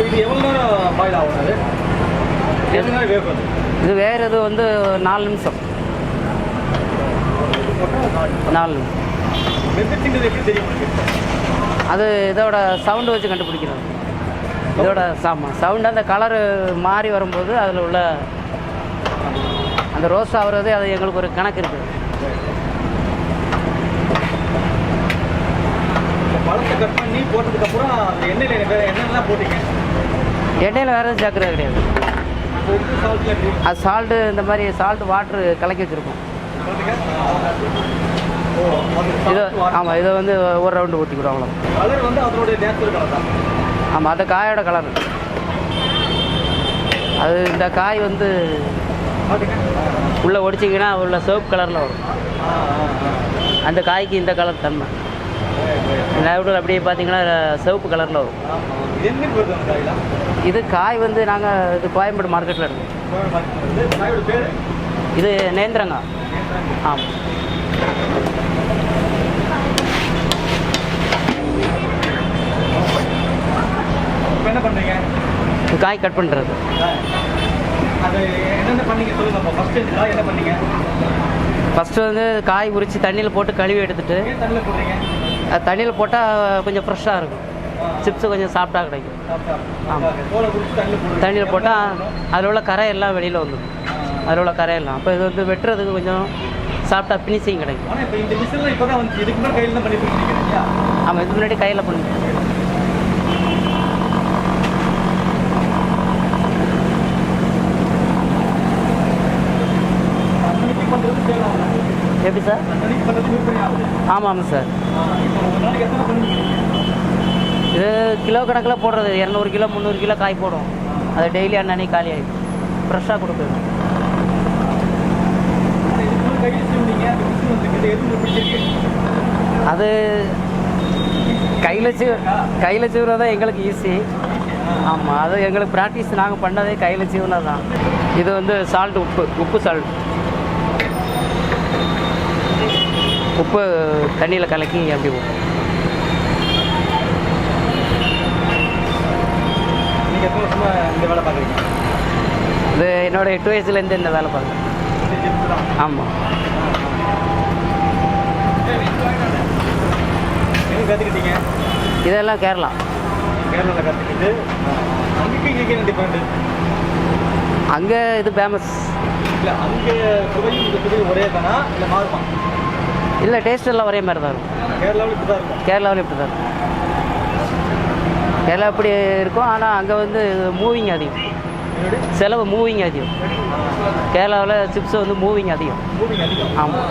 இது எவ்வளோ நேரம் பாயில் ஆகும்? அது எவ்வளோ நேரம் வேகும்? இது வேகிறது வந்து 4 நிமிஷம். 4 நிமிஷம். வெந்துச்சுங்கிறது எப்படி தெரியும்? அது இதோட சவுண்டு வச்சு கண்டுபிடிக்கிறது. இதோட சவுண்டு அந்த கலரு மாறி வரும்போது அதில் உள்ள அந்த ரோஸ் ஆகுறது அது எங்களுக்கு ஒரு கணக்கு இருக்குது. பழத்தை கட் பண்ணி போட்டதுக்கப்புறம் அந்த எண்ணெயில் என்னென்னலாம் போட்டிங்க? எண்ணெயில் வேறு எதுவும் சேர்க்குறது கிடையாது. அது சால்ட்டு இந்த மாதிரி சால்ட்டு வாட்ரு கலக்கி வச்சுருக்கோம். இது ஆமாம், இதை வந்து ஒரு ரவுண்டு ஊற்றிக்கிடும் அவ்வளோ. கலர் வந்து அதோடைய நேச்சுரல் கலர் தான். ஆமாம், அந்த காயோட கலர். அது இந்த காய் வந்து உள்ளே ஒடிச்சிங்கன்னா உள்ள சிவப்பு கலரில் வரும். அந்த காய்க்கு இந்த கலர் தன்மை. நடுவில் அப்படியே பார்த்தீங்கன்னா சிவப்பு கலரில் வரும். இது காய் வந்து நாங்கள் இது கோயம்பேடு மார்க்கெட்டில் இருக்கோம். இது நேந்திரங்காய். ஆமாம். என்ன பண்ணுறீங்க? காய் கட் பண்ணுறது. அது என்னென்ன பண்ணீங்க சொல்லுங்க. ஃபஸ்ட்டு காய் என்ன பண்ணீங்க? ஃபஸ்ட்டு வந்து காய் உரித்து தண்ணியில் போட்டு கழுவி எடுத்துகிட்டு தண்ணியில் போடுறீங்க. அது தண்ணியில் போட்டால் கொஞ்சம் ஃப்ரெஷ்ஷாக இருக்கும். சிப்ஸு கொஞ்சம் சாஃப்டாக கிடைக்கும். ஆமாம், தண்ணியில் போட்டால் அதில் உள்ள கரை எல்லாம் வெளியில் வந்துடும். அதில் உள்ள கரையெல்லாம் அப்போ இது வந்து வெட்டுறதுக்கு கொஞ்சம் சாஃப்டாக ஃபினிஷிங் கிடைக்கும். ஆமாம், இதுக்கு முன்னாடி கையில் பண்ணி. எப்படி சார்? ஆமாம் ஆமாம் சார். இது கிலோ கணக்கில் போடுறது. 200 கிலோ 300 கிலோ காய் போடும். அது டெய்லி அன்னன்னைக்கு காலி ஆகிடும். ஃப்ரெஷ்ஷாக கொடுக்குது. அது கையில் சீவுறது தான் எங்களுக்கு ஈஸி. ஆமாம், அது எங்களுக்கு ப்ராக்டிஸ். நாங்கள் பண்ணதே கையில் சீவுனது தான். இது வந்து சால்ட், உப்பு சால்ட். உப்பு தண்ணியில் கலக்கி அப்படி போகும். நீங்கள் எத்தனை வருஷமாக இந்த வேலை பார்க்குறீங்க? இது என்னோடய 8 வயசுலேருந்து இந்த வேலை பார்க்குறேன். ஆமாம். எங்கே கற்றுக்கிட்டீங்க? இதெல்லாம் கேரளாவில் கற்றுக்கிட்டு அங்கே டிஃப்ரெண்ட். அங்கே இது ஃபேமஸ் இல்லை, அங்கே சுவையும் ஒரே தானா இல்லை மாறுமா? இல்லை, டேஸ்ட் எல்லாம் ஒரே மாதிரி தான் இருக்கும். கேரளாவில் இப்படி தான் இருக்கும். கேரளாவில் இப்படி தான் இருக்கும். கேரளா இப்படி இருக்கும். ஆனால் அங்கே வந்து மூவிங் அதிகம். செலவு மூவிங் அதிகம். கேரளாவில் சிப்ஸ் வந்து மூவிங் அதிகம். மூவிங் அதிகம். ஆமாம்.